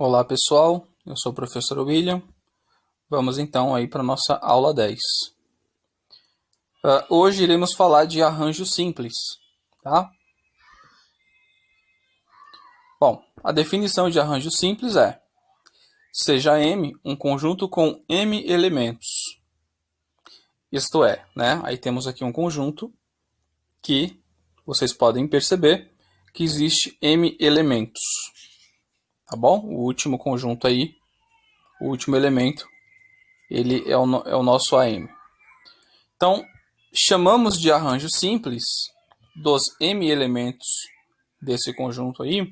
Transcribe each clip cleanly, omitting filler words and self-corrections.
Olá pessoal, eu sou o professor William. Vamos então aí para a nossa aula 10. Hoje iremos falar de arranjo simples, tá? Bom, a definição de arranjo simples é: seja M um conjunto com M elementos. Isto é, né? Aí temos aqui um conjunto que vocês podem perceber que existe M elementos, tá bom? O último conjunto aí, o último elemento, ele é o nosso AM. Então, chamamos de arranjo simples dos M elementos desse conjunto aí,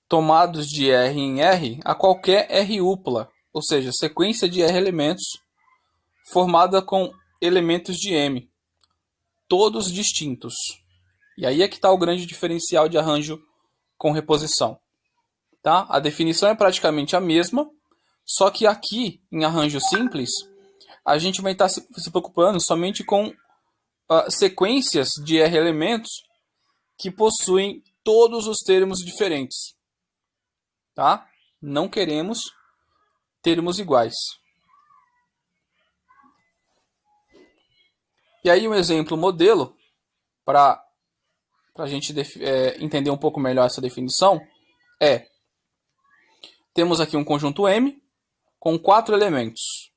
tomados de R em R a qualquer R upla, ou seja, sequência de R elementos formada com elementos de M, todos distintos. E aí é que está o grande diferencial de arranjo com reposição. Tá? A definição é praticamente a mesma, só que aqui, em arranjo simples, a gente vai estar se preocupando somente com sequências de R elementos que possuem todos os termos diferentes. Tá? Não queremos termos iguais. E aí um exemplo modelo para a gente entender um pouco melhor essa definição é: temos aqui um conjunto M com 4 elementos.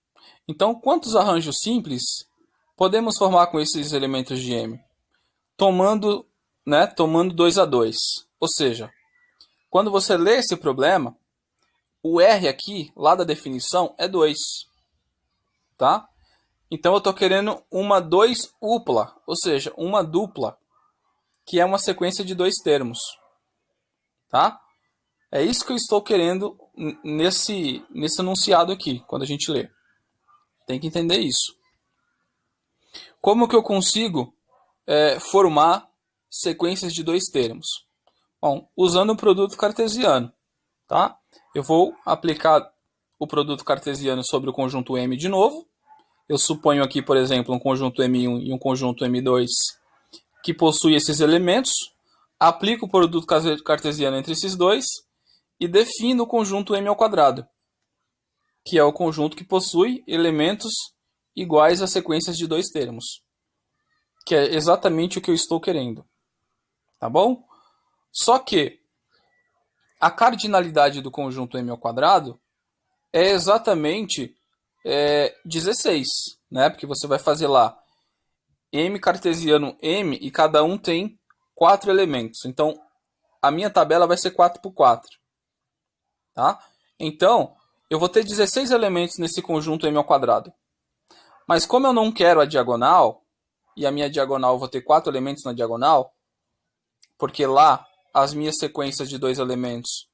Então, quantos arranjos simples podemos formar com esses elementos de M? Tomando 2 a 2. Ou seja, quando você lê esse problema, o R aqui, lá da definição, é 2. Tá? Então eu estou querendo uma 2 upla, ou seja, uma dupla, que é uma sequência de 2 termos. Tá? É isso que eu estou querendo nesse enunciado aqui, quando a gente lê. Tem que entender isso. Como que eu consigo formar sequências de 2 termos? Bom, usando o produto cartesiano. Tá? Eu vou aplicar o produto cartesiano sobre o conjunto M de novo. Eu suponho aqui, por exemplo, um conjunto M1 e um conjunto M2 que possui esses elementos. Aplico o produto cartesiano entre esses dois e defino o conjunto M ao quadrado, que é o conjunto que possui elementos iguais a sequências de 2 termos, que é exatamente o que eu estou querendo. Tá bom? Só que a cardinalidade do conjunto M ao quadrado é exatamente 16, né? Porque você vai fazer lá M cartesiano M e cada um tem 4 elementos. Então, a minha tabela vai ser 4 por 4. Tá? Então, eu vou ter 16 elementos nesse conjunto M ao quadrado. Mas como eu não quero a diagonal, e a minha diagonal eu vou ter 4 elementos na diagonal, porque lá as minhas sequências de 2 elementos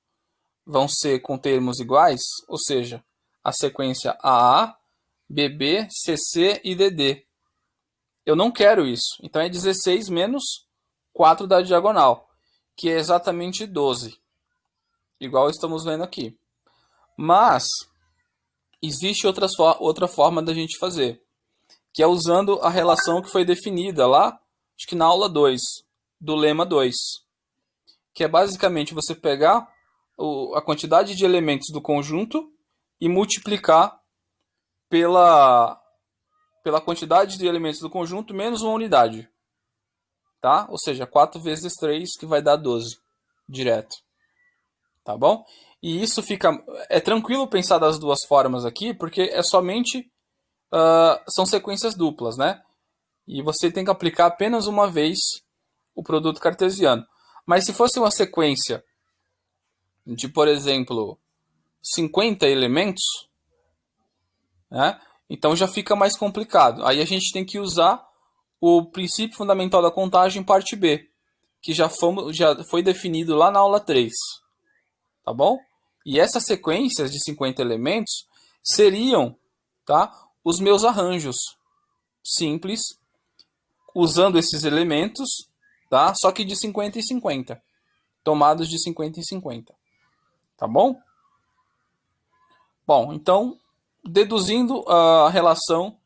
vão ser com termos iguais, ou seja, a sequência AA, BB, CC e DD. Eu não quero isso. Então é 16 menos 4 da diagonal, que é exatamente 12. Igual estamos vendo aqui. Mas existe outra forma da gente fazer, que é usando a relação que foi definida lá, acho que na aula 2, do lema 2, que é basicamente você pegar a quantidade de elementos do conjunto e multiplicar pela quantidade de elementos do conjunto menos uma unidade. Tá? Ou seja, 4 vezes 3, que vai dar 12, direto. Tá bom? E isso é tranquilo pensar das duas formas aqui, porque é somente são sequências duplas, né? E você tem que aplicar apenas uma vez o produto cartesiano. Mas se fosse uma sequência de, por exemplo, 50 elementos, né? Então já fica mais complicado. Aí a gente tem que usar o princípio fundamental da contagem, parte B, que já foi definido lá na aula 3. Tá bom? E essas sequências de 50 elementos seriam, tá, os meus arranjos simples, usando esses elementos, tá, só que de 50 em 50. Tomados de 50 em 50. Tá bom? Bom, então, deduzindo a relação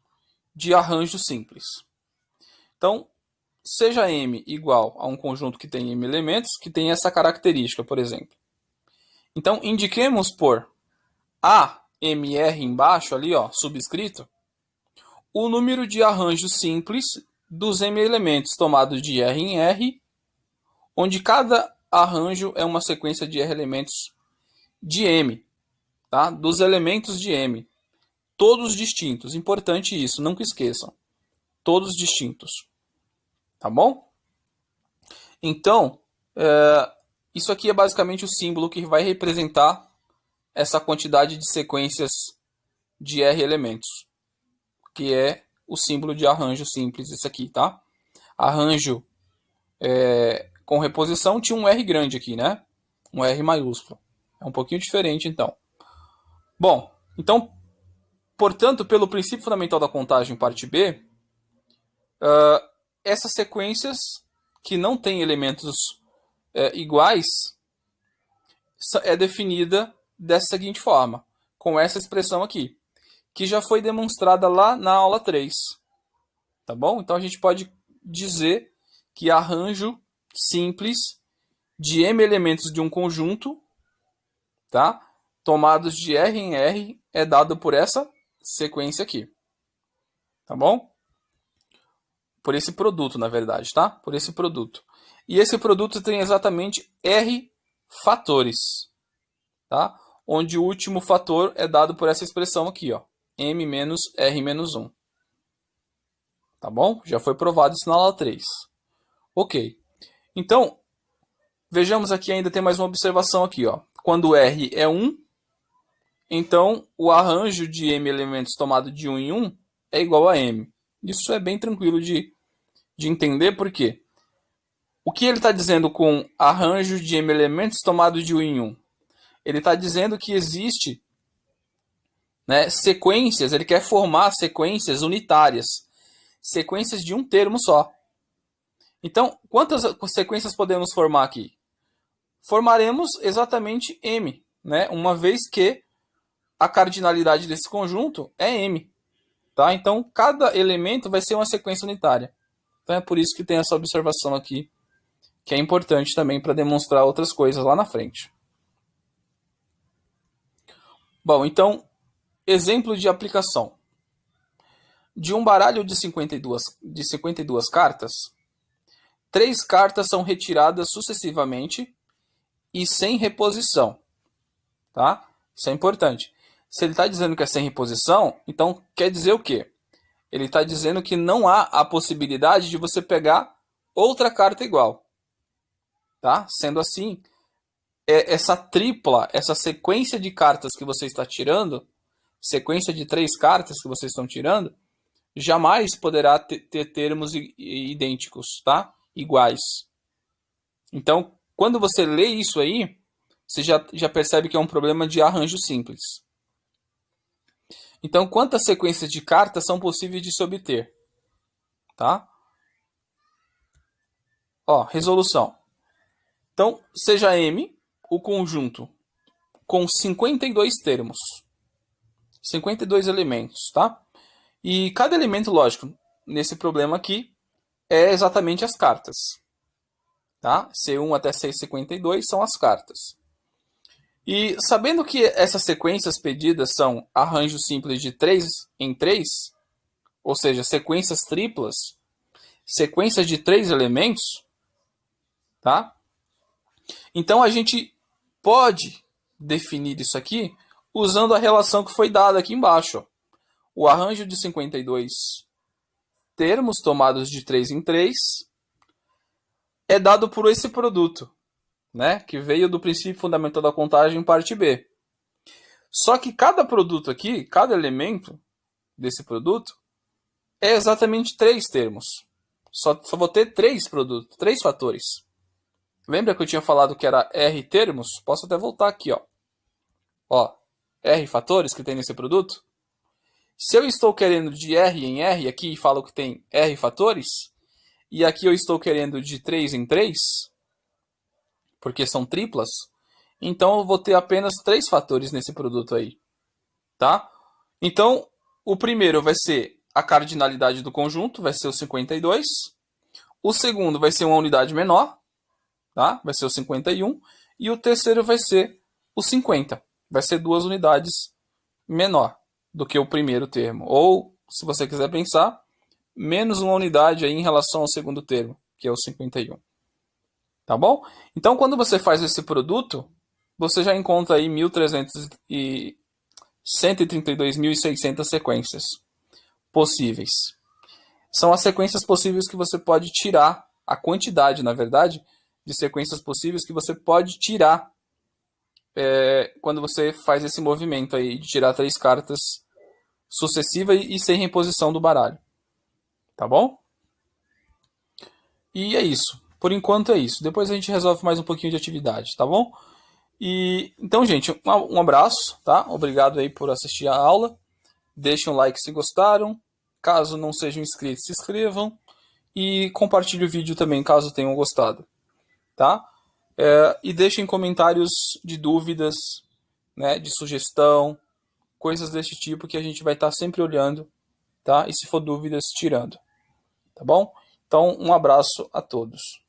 de arranjo simples. Então, seja M igual a um conjunto que tem M elementos, que tem essa característica, por exemplo. Então, indiquemos por AMR embaixo, ali, ó, subscrito, o número de arranjos simples dos M elementos tomados de R em R, onde cada arranjo é uma sequência de R elementos de M, tá? Dos elementos de M. Todos distintos. Importante isso, nunca esqueçam. Todos distintos. Tá bom? Então, isso aqui é basicamente o símbolo que vai representar essa quantidade de sequências de R elementos, que é o símbolo de arranjo simples, esse aqui, tá? Arranjo com reposição tinha um R grande aqui, né? Um R maiúsculo. É um pouquinho diferente, então. Bom, então, portanto, pelo princípio fundamental da contagem, parte B, essas sequências que não têm elementos iguais é definida dessa seguinte forma, com essa expressão aqui, que já foi demonstrada lá na aula 3. Tá bom? Então a gente pode dizer que arranjo simples de M elementos de um conjunto, tá? Tomados de R em R, é dado por essa sequência aqui. Tá bom? Por esse produto, na verdade, tá? Por esse produto. E esse produto tem exatamente R fatores, tá? Onde o último fator é dado por essa expressão aqui, ó, M menos R menos 1. Tá bom? Já foi provado isso na aula 3. Ok. Então, vejamos aqui, ainda tem mais uma observação aqui, ó. Quando R é 1, então o arranjo de M elementos tomado de 1 em 1 é igual a M. Isso é bem tranquilo de entender, porque o que ele está dizendo com arranjo de M elementos tomado de 1 em 1? Ele está dizendo que existe, né, sequências, ele quer formar sequências unitárias, sequências de um termo só. Então, quantas sequências podemos formar aqui? Formaremos exatamente M, né, uma vez que a cardinalidade desse conjunto é M. Tá? Então, cada elemento vai ser uma sequência unitária. Então, é por isso que tem essa observação aqui, que é importante também para demonstrar outras coisas lá na frente. Bom, então, exemplo de aplicação. De um baralho de 52 cartas, 3 cartas são retiradas sucessivamente e sem reposição. Tá? Isso é importante. Se ele está dizendo que é sem reposição, então quer dizer o quê? Ele está dizendo que não há a possibilidade de você pegar outra carta igual. Tá? Sendo assim, essa tripla, essa sequência de cartas que você está tirando, sequência de 3 cartas que vocês estão tirando, jamais poderá ter termos idênticos, tá? Iguais. Então, quando você lê isso aí, você já percebe que é um problema de arranjo simples. Então, quantas sequências de cartas são possíveis de se obter? Tá? Ó, resolução. Então, seja M o conjunto com 52 termos. 52 elementos, tá? E cada elemento, lógico, nesse problema aqui, é exatamente as cartas. Tá? C1 até C52 são as cartas. E sabendo que essas sequências pedidas são arranjos simples de 3 em 3, ou seja, sequências triplas, sequências de 3 elementos, tá? Então a gente pode definir isso aqui usando a relação que foi dada aqui embaixo. Ó. O arranjo de 52 termos tomados de 3 em 3 é dado por esse produto, né, que veio do princípio fundamental da contagem, parte B. Só que cada produto aqui, cada elemento desse produto, é exatamente 3 termos. Só vou ter 3 produtos, 3 fatores. Lembra que eu tinha falado que era R termos? Posso até voltar aqui, ó. Ó, R fatores que tem nesse produto. Se eu estou querendo de R em R, aqui falo que tem R fatores, e aqui eu estou querendo de 3 em 3, porque são triplas, então eu vou ter apenas 3 fatores nesse produto aí. Tá? Então, o primeiro vai ser a cardinalidade do conjunto, vai ser o 52. O segundo vai ser uma unidade menor, tá? Vai ser o 51. E o terceiro vai ser o 50. Vai ser 2 unidades menor do que o primeiro termo. Ou, se você quiser pensar, menos uma unidade aí em relação ao segundo termo, que é o 51. Tá bom? Então, quando você faz esse produto, você já encontra aí 132.600 sequências possíveis. São as sequências possíveis que você pode tirar, a quantidade, na verdade, de sequências possíveis que você pode tirar quando você faz esse movimento aí de tirar 3 cartas sucessiva e sem reposição do baralho. Tá bom? E é isso. Por enquanto é isso. Depois a gente resolve mais um pouquinho de atividade, tá bom? E então, gente, um abraço, tá? Obrigado aí por assistir a aula. Deixem um like se gostaram. Caso não sejam inscritos, se inscrevam. E compartilhe o vídeo também, caso tenham gostado, tá? E deixem comentários de dúvidas, né, de sugestão, coisas desse tipo que a gente vai estar sempre olhando, tá? E se for dúvidas, tirando, tá bom? Então, um abraço a todos.